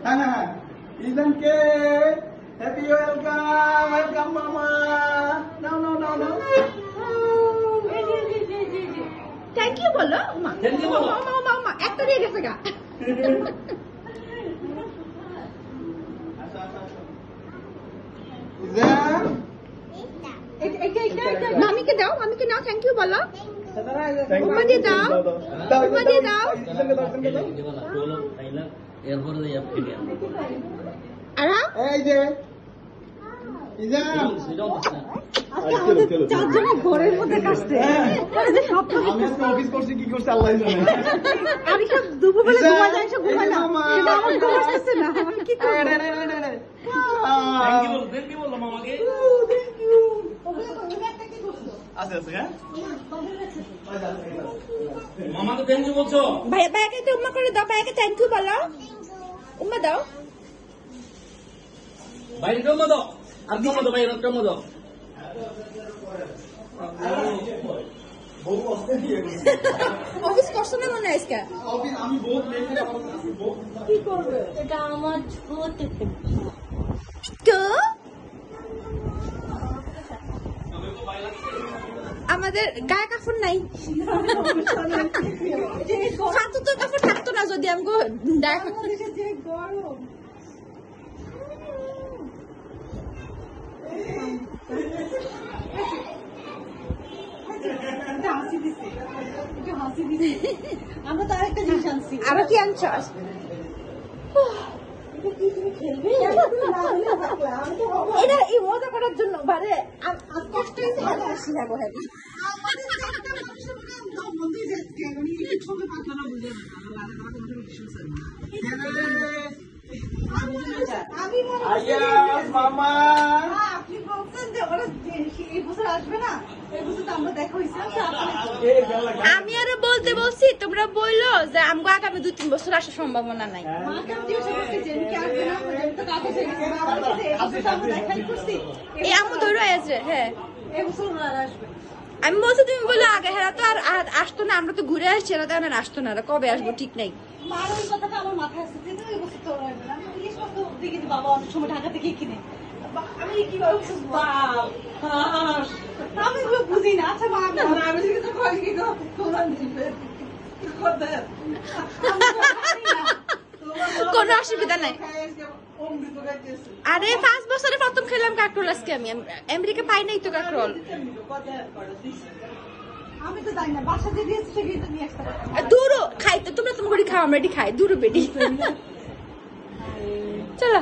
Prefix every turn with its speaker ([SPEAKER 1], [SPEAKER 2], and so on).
[SPEAKER 1] ইজানকে happy welcome মামা। নাও নাও নাও নাও।
[SPEAKER 2] Thank you বলো।
[SPEAKER 3] Thank you বলো।
[SPEAKER 2] মামা একটা দিয়ে গেছে গা। মামিকে দাও, মামিকে নাও, থ্যাংক ইউ বলো। উম্মা দিয়ে দাও, উম্মা দিয়ে দাও। আরাম
[SPEAKER 1] এই যে ইজান
[SPEAKER 2] চারজনের ঘরের মধ্যে কাটছে।
[SPEAKER 1] আমি অফিস করছি কি করছে আল্লাহ জানে।
[SPEAKER 2] আমি সব দুপুরবেলা ঘুমা যায়, সব ঘুমা না, কিন্তু আমার ঘুম আসতেছে না, আমি কি করব?
[SPEAKER 3] থ্যাংক ইউ বলো মামাকে।
[SPEAKER 1] আছে হ্যাঁ
[SPEAKER 3] মামাকে থ্যাংক ইউ বলছো।
[SPEAKER 2] ভাইয়াকে তো উম্মা করে দাও, ভাইয়াকে থ্যাংক ইউ বলো, উম্মা দাও।
[SPEAKER 3] বাইরে কেমন দাও, আর কেমন দাও, বাইরে কেমন দাও।
[SPEAKER 2] অফিস করছো না মনে হয় আজকে?
[SPEAKER 1] আমি বহুত
[SPEAKER 2] কি করবে?
[SPEAKER 4] এটা আমার ছোট
[SPEAKER 2] তো আমাদের গায়ে কাপড় নাই, হাতে তো কাপড় থাকতো না যদি আমি
[SPEAKER 4] আমরা তো আরেকটা জিনিস আনছি।
[SPEAKER 2] আরো কি আনছ? এটা এই মজা করার জন্য বারে কষ্ট আসি না গো।
[SPEAKER 1] মামা
[SPEAKER 4] আপনি বলছেন যে ওরা এই বছর আসবে না, এই বছর তো আমরা দেখা হয়েছে।
[SPEAKER 2] আমি আরো বলতে বলছি, তোমরা বললো যে আমগো আগামী 2-3 বছর আসার সম্ভাবনা নাই। এই আমু ধরো আছে। হ্যাঁ আমি বলছি, তুমি বললো আগে। হ্যাঁ তো আর আসতো না, আমরা তো ঘুরে আসছি, এরা তো আর আসতো না, কবে আসবো ঠিক নাই।
[SPEAKER 4] মার ওই কথাটা আমার মাথায় আসছে যে এই বছর তো আসবে না। আমি জিজ্ঞেস করতে দেখি যে বাবা অনেক সময় ঢাকা থেকে কিনে, আমি কিভাবে আমি এগুলো বুঝি না। আচ্ছা মা আমি জিজ্ঞেস করি কি কোরআন দিবে
[SPEAKER 2] কোনো অসুবিধা নাই। আরে 5 বছরে প্রথম খেলাম কাকরোল আজকে। আমি আমেরিকা পাই নাই তো কাকরোল।
[SPEAKER 4] আমি তো জানি না, বাসা যে দিয়েছে সেটাই তো নিয়ে আসতে পারতাম।
[SPEAKER 2] দূরও খাইতে, তোমরা তোমার খাও, আমরা এটি খাই দূরও বেটি। চলো।